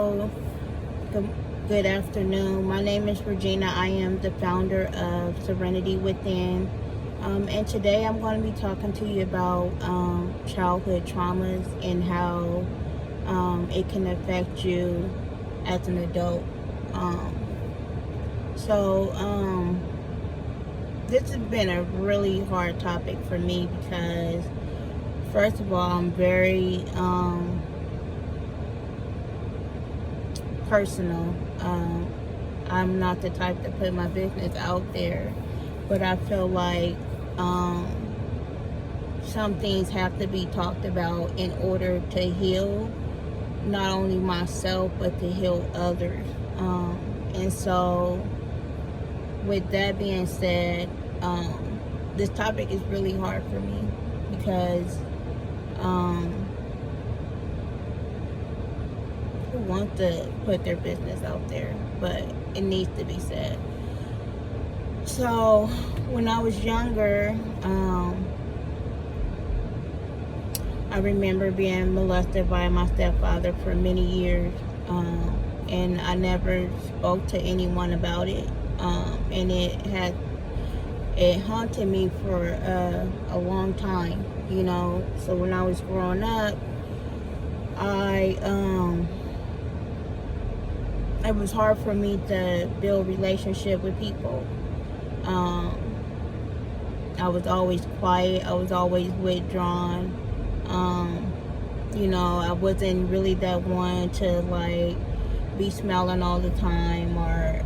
Hello, good, good afternoon. My name is Regina. I am the founder of Serenity Within. And today I'm going to be talking to you about childhood traumas and how it can affect you as an adult. Um, so, this has been a really hard topic for me because, first of all, I'm very personal. I'm not the type to put my business out there, but I feel like um, some things have to be talked about in order to heal not only myself but to heal others. And so, with that being said, this topic is really hard for me because um, who wants to put their business out there, but it needs to be said. So when I was younger, I remember being molested by my stepfather for many years, and I never spoke to anyone about it, and it haunted me for a long time, you know. So when I was growing up, I it was hard for me to build relationship with people. Um, I was always quiet. I was always withdrawn. You know, I wasn't really that one to like be smiling all the time or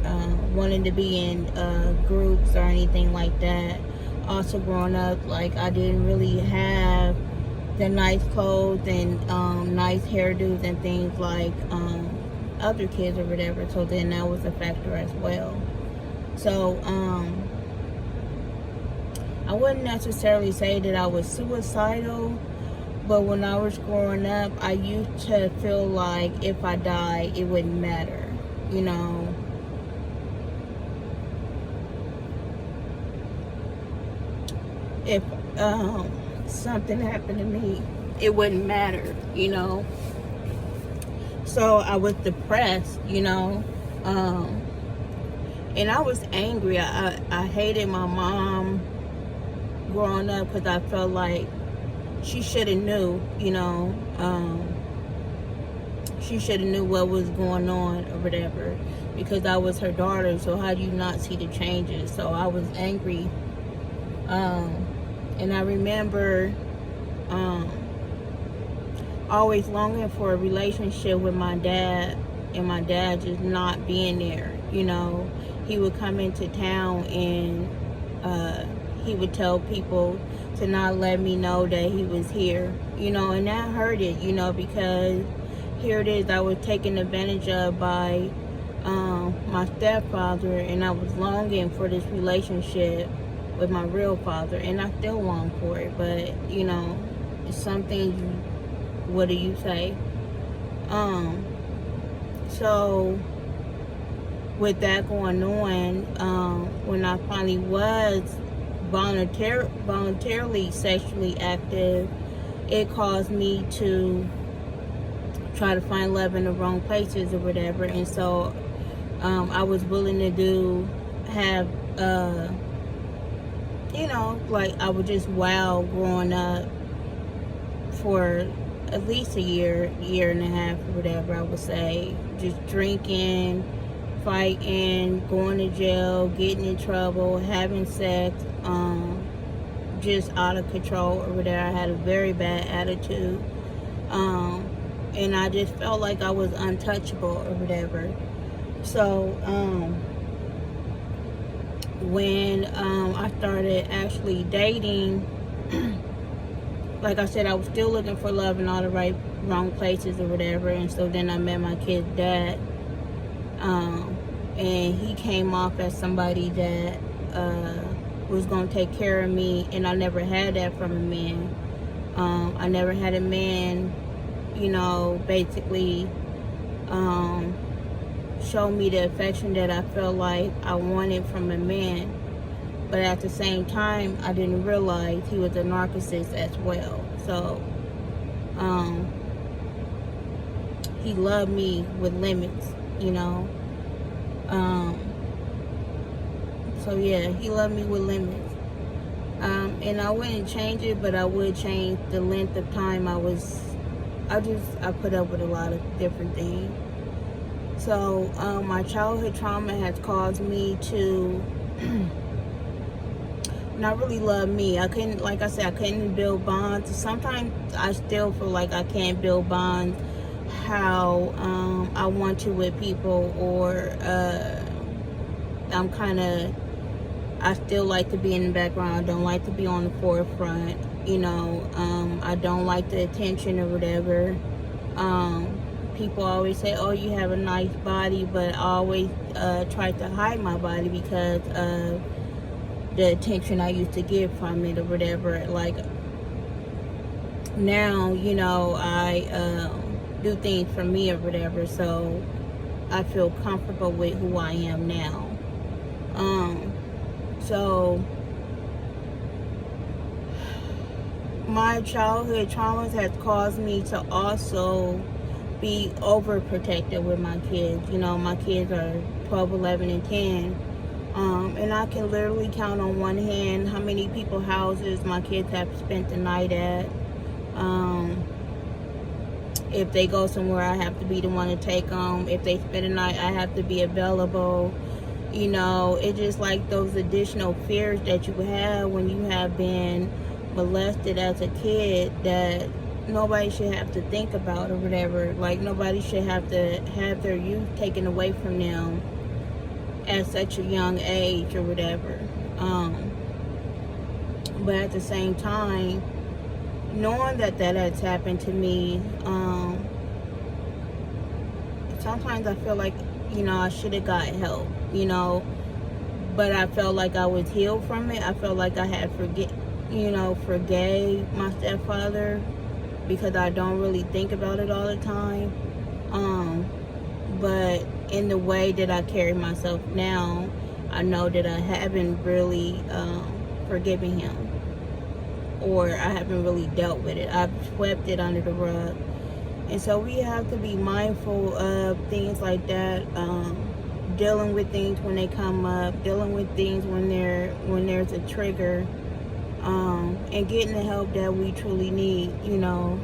wanting to be in groups or anything like that. Also, growing up, like I didn't really have the nice clothes and nice hairdos and things like other kids or whatever. So then that was a factor as well. So I wouldn't necessarily say that I was suicidal, but when I was growing up, I used to feel like if I died, it wouldn't matter, you know. If something happened to me, it wouldn't matter, you know. So I was depressed, you know. And I was angry. I hated my mom growing up because I felt like she should have knew, you know. She should have knew what was going on or whatever because I was her daughter. So how do you not see the changes? So I was angry. And I remember always longing for a relationship with my dad, and my dad just not being there, you know. He would come into town and he would tell people to not let me know that he was here, you know, and that hurt it, you know, because here it is, I was taken advantage of by my stepfather, and I was longing for this relationship with my real father, and I still long for it, but, you know, some things, what do you say? So with that going on, when I finally was voluntarily sexually active, it caused me to try to find love in the wrong places or whatever. And so I was willing to have you know, like I would just wow growing up for at least a year and a half or whatever, I would say, just drinking, fighting, going to jail, getting in trouble, having sex, just out of control or whatever. I had a very bad attitude, and I just felt like I was untouchable or whatever. So when I started actually dating, like I said, I was still looking for love in all the wrong places or whatever. And so then I met my kid's dad, and he came off as somebody that was going to take care of me, and I never had that from a man. I never had a man, you know, basically show me the affection that I felt like I wanted from a man. But at the same time, I didn't realize he was a narcissist as well. So he loved me with limits, you know. So yeah, he loved me with limits. And I wouldn't change it, but I would change the length of time I put up with a lot of different things. So my childhood trauma has caused me to not really love me. I couldn't, like I said, I couldn't build bonds. Sometimes I still feel like I can't build bonds how I want to with people, or I still like to be in the background. I don't like to be on the forefront, you know. I don't like the attention or whatever. People always say, oh, you have a nice body, but I always try to hide my body because of the attention I used to get from it or whatever. Like, now, you know, I do things for me or whatever, so I feel comfortable with who I am now. So my childhood traumas has caused me to also be overprotective with my kids. You know, my kids are 12, 11, and 10. And I can literally count on one hand how many people's houses my kids have spent the night at. If they go somewhere, I have to be the one to take them. If they spend the night, I have to be available. You know, it's just like those additional fears that you have when you have been molested as a kid that nobody should have to think about or whatever. Like, nobody should have to have their youth taken away from them at such a young age or whatever. But at the same time, knowing that has happened to me, sometimes I feel like, you know, I should have got help, you know, but I felt like I was healed from it. I felt like I had forgave my stepfather because I don't really think about it all the time. But in the way that I carry myself now, I know that I haven't really forgiven him, or I haven't really dealt with it. I've swept it under the rug. And so we have to be mindful of things like that, dealing with things when they come up, dealing with things when there's a trigger, and getting the help that we truly need, you know,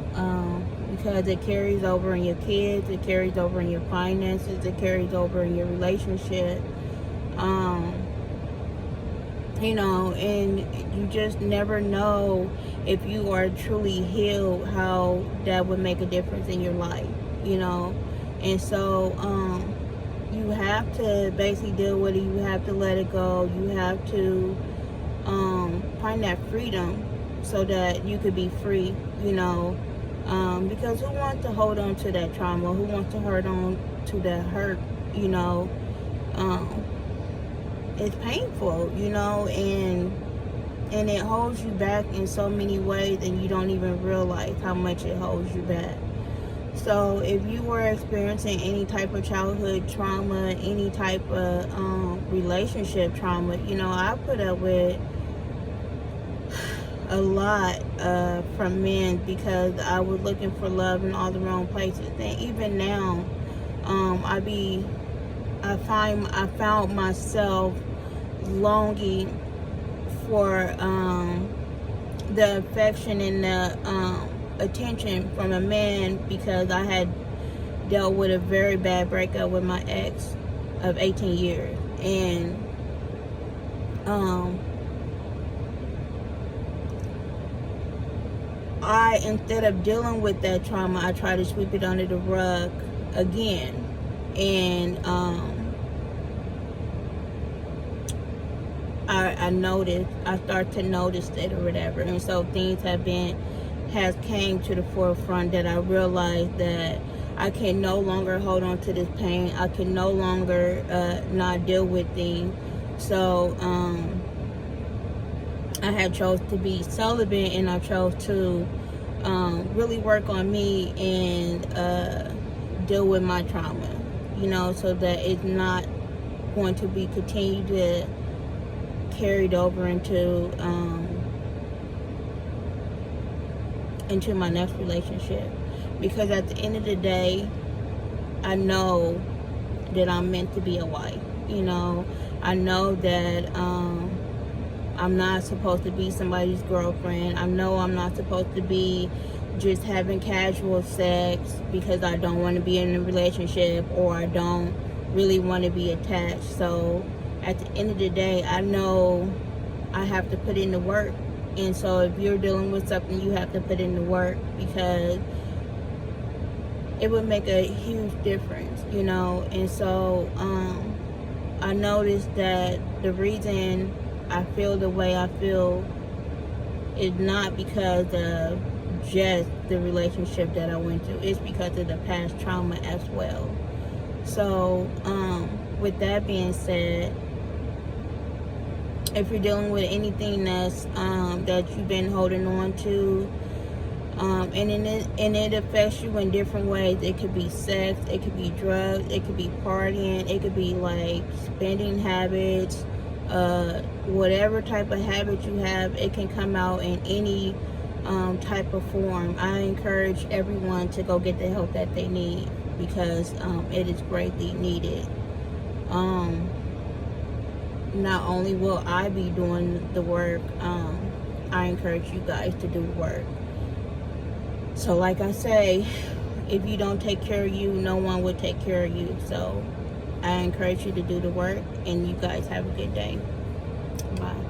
because it carries over in your kids, it carries over in your finances, it carries over in your relationship, you know, and you just never know if you are truly healed how that would make a difference in your life, you know. And so you have to basically deal with it. You have to let it go. You have to find that freedom so that you could be free, you know, because who wants to hold on to that trauma? Who wants to hold on to that hurt, you know? It's painful, you know, and it holds you back in so many ways, and you don't even realize how much it holds you back. So if you were experiencing any type of childhood trauma, any type of relationship trauma, you know, I put up with a lot from men because I was looking for love in all the wrong places. And even now, I found myself longing for the affection and the attention from a man because I had dealt with a very bad breakup with my ex of 18 years. And instead of dealing with that trauma, I try to sweep it under the rug again. And I start to notice it or whatever. And so things has came to the forefront that I realized that I can no longer hold on to this pain. I can no longer not deal with things. So I had chose to be celibate, and I chose to really work on me and deal with my trauma, you know, so that it's not going to be continued to carried over into my next relationship. Because at the end of the day, I know that I'm meant to be a wife. You know, I know that I'm not supposed to be somebody's girlfriend. I know I'm not supposed to be just having casual sex because I don't want to be in a relationship, or I don't really want to be attached. So at the end of the day, I know I have to put in the work. And so if you're dealing with something, you have to put in the work, because it would make a huge difference, you know. And so I noticed that the reason I feel the way I feel is not because of just the relationship that I went through. It's because of the past trauma as well. So with that being said, if you're dealing with anything that's that you've been holding on to, and it affects you in different ways. It could be sex, it could be drugs, it could be partying, it could be like spending habits, whatever type of habit you have, it can come out in any type of form. I encourage everyone to go get the help that they need, because it is greatly needed. Not only will I be doing the work, I encourage you guys to do the work. So like I say, if you don't take care of you, no one will take care of you. So I encourage you to do the work, and you guys have a good day. Bye.